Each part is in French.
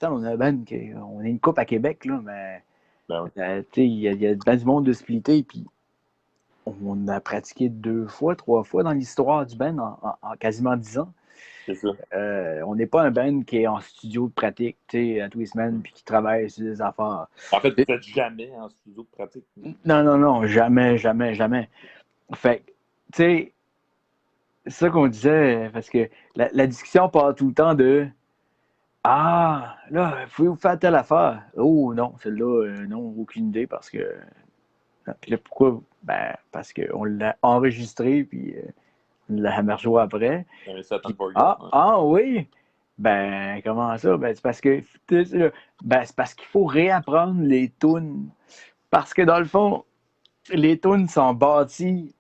temps, on a ben, on est une coupe à Québec, là, mais Ben oui. il y a ben du monde de splitter, puis on a pratiqué 2 fois, 3 fois dans l'histoire du band en quasiment 10 ans. C'est ça. On n'est pas un band qui est en studio de pratique, à tous les semaines, puis qui travaille sur des affaires. En fait, vous faites jamais en studio de pratique. Non, non, non, jamais, jamais, jamais. Fait que, tu sais, c'est ça qu'on disait, parce que la discussion part tout le temps de Ah, là, pouvez-vous faire telle affaire? Oh non, celle-là, non, aucune idée parce que. Puis là, pourquoi? Ben, parce qu'on l'a enregistré, puis on l'a rejoué après. Un set and Puis, forget. Ouais. oui! Ben, comment ça? Ben, c'est parce que. Ben, c'est parce qu'il faut réapprendre les tunes. Parce que dans le fond, les tunes sont bâties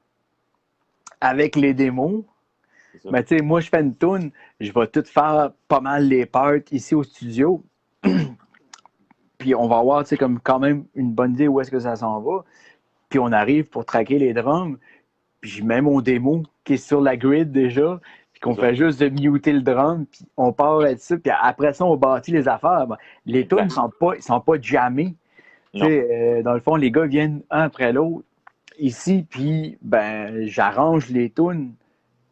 avec les démos. C'est ça. Ben, tu sais, moi, je fais une tune, je vais tout faire pas mal les parts ici au studio. Puis on va avoir, tu sais, comme quand même une bonne idée où est-ce que ça s'en va. Puis on arrive pour traquer les drums. Puis je mets mon démo qui est sur la grid déjà. Puis qu'on fait juste de muter le drum. Puis on part là-dessus. Puis après ça, on bâtit les affaires. Ben, les tunes ne sont pas jammées. Tu sais, dans le fond, les gars viennent un après l'autre ici. Puis ben, j'arrange les tunes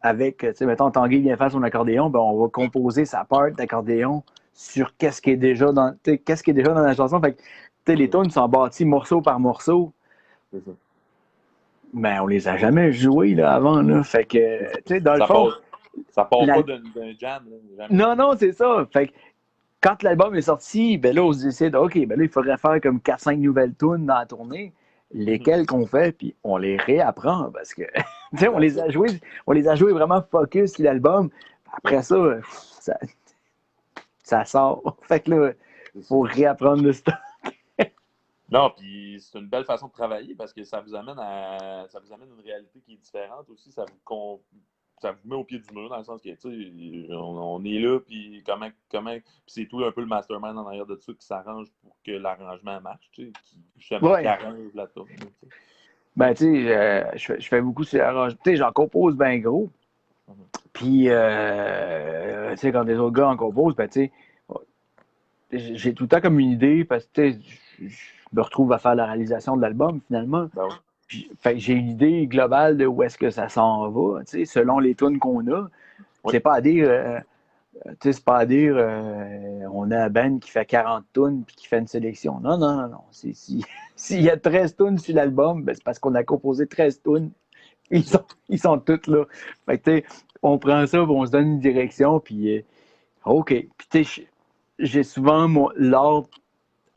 avec, tu sais, mettons, Tanguy vient faire son accordéon. Ben, on va composer sa part d'accordéon sur qu'est-ce qui est déjà dans la chanson. Fait que, les tunes sont bâties morceau par morceau. C'est ça. Mais on les a jamais joués là, avant. Là. Fait que, tu sais, dans le fond. Ça part pas d'un jam. Là, non, non, c'est ça. Fait que quand l'album est sorti, ben là, on se décide, OK, ben là, il faudrait faire comme 4-5 nouvelles tunes dans la tournée. Lesquelles qu'on fait, puis on les réapprend parce que, tu sais, on les a joués vraiment focus sur l'album. Après ça, ça sort. Fait que là, il faut réapprendre le stock. Non, puis c'est une belle façon de travailler parce que ça vous amène une réalité qui est différente aussi. Ça vous met au pied du mur dans le sens que, tu sais, on est là, puis puis c'est tout un peu le mastermind en arrière de ça qui s'arrange pour que l'arrangement marche, tu sais, qui arrange la tourne. Ben, tu sais, je fais beaucoup sur l'arrangement. Tu sais, j'en compose bien gros. Puis, tu sais, quand des autres gars en composent, ben, tu sais, j'ai tout le temps comme une idée parce que, tu sais, je me retrouve à faire la réalisation de l'album finalement. Ben oui. Puis, fait que j'ai une idée globale de où est-ce que ça s'en va, tu sais, selon les tunes qu'on a. Oui. C'est pas à dire, tu sais, c'est pas à dire, on a un band qui fait 40 tunes puis qui fait une sélection. Non, non, non, non. S'il y a 13 tunes sur l'album, ben, c'est parce qu'on a composé 13 tunes. Ils sont toutes là. Fait que, tu sais, on prend ça, on se donne une direction, puis OK. Puis, tu sais, j'ai souvent l'ordre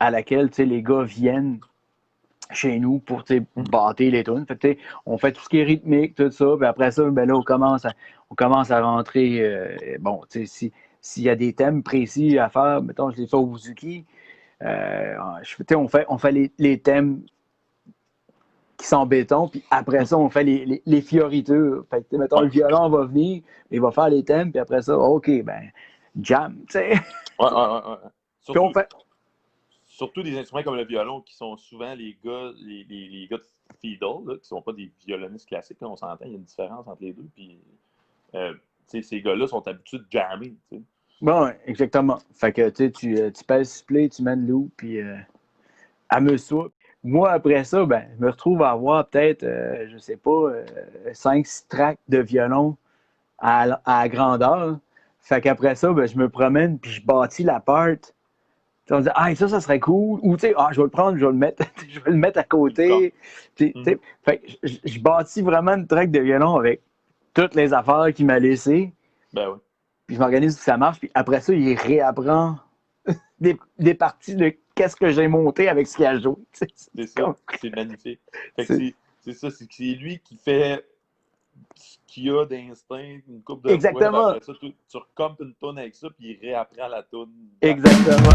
à laquelle, tu sais, les gars viennent chez nous pour, tu sais, bâtir les tunes. Fait que, on fait tout ce qui est rythmique, tout ça, puis après ça, ben là, on commence à rentrer, bon, tu sais, s'il y a des thèmes précis à faire, mettons, je les fais au Wuzuki, on fait les thèmes qui sont béton, puis après ça, on fait les fioritures. Fait que, mettons, le violon va venir, il va faire les thèmes, puis après ça, OK, ben, jam, tu sais. Ouais. Puis on fait... Surtout des instruments comme le violon, qui sont souvent les gars de fiddle, là, qui sont pas des violonistes classiques, là, on s'entend, il y a une différence entre les deux, puis ces gars-là sont habitués de jammer, tu sais. Bon, exactement. Fait que, tu pèses play, tu mets le loop, puis amuse-toi. Moi, après ça, ben, je me retrouve à avoir peut-être, je sais pas, 5-6 tracks de violon à grandeur. Fait qu'après ça, ben, je me promène, puis je bâtis la part. On dit, ça serait cool. Ou, tu sais, je vais le prendre, je vais le mettre, je vais le mettre à côté. Fait que je bâtis vraiment une track de violon avec toutes les affaires qu'il m'a laissées. Ben oui. Puis je m'organise pour que ça marche. Puis après ça, il réapprend des parties de qu'est-ce que j'ai monté avec ce qu'il a joué. C'est ça. C'est magnifique. Fait que c'est ça. C'est lui qui fait ce qu'il a d'instinct une couple de Exactement. fois. Après ça, tu recompes une tonne avec ça, puis il réapprend la tonne. Exactement.